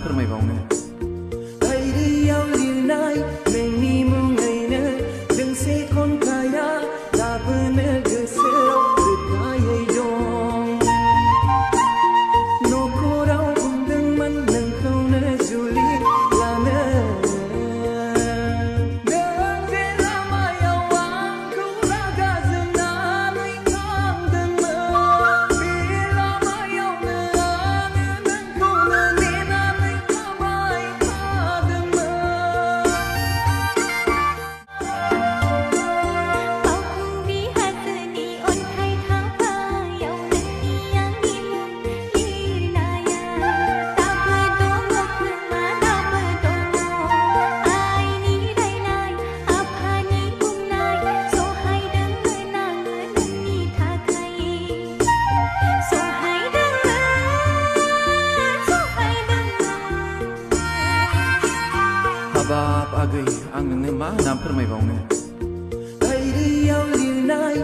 फोरमायबावनो बायदियाव लिरनाय नोंनि मुङैनो दोंसे खन्थाइया लाबोनो गोसोआव रोखायै दं। न'खराव बुंदोंमोन नोंखौनो जुलि लानो। नों जे लामायाव आंखौ रागा जोंनानै थांदोंमोन, बे लामायावनो आङो नोंखौनो नेनानै थाबाय थादोंमोन। बावखुंग्रि हाजोनि अन्थाइ थाफायाव नोंनि आंनि मुं लिरनाया दाबो दङ खोमा, दाबो दङ। आइनि रायनाय, आफानि बुंनाय, सहायदोंमोन आङो नोंनि थाखाय। हाबाब आगै आं नोंनो मा नाम फोरमायबावनो। बायदियाव लिरनाय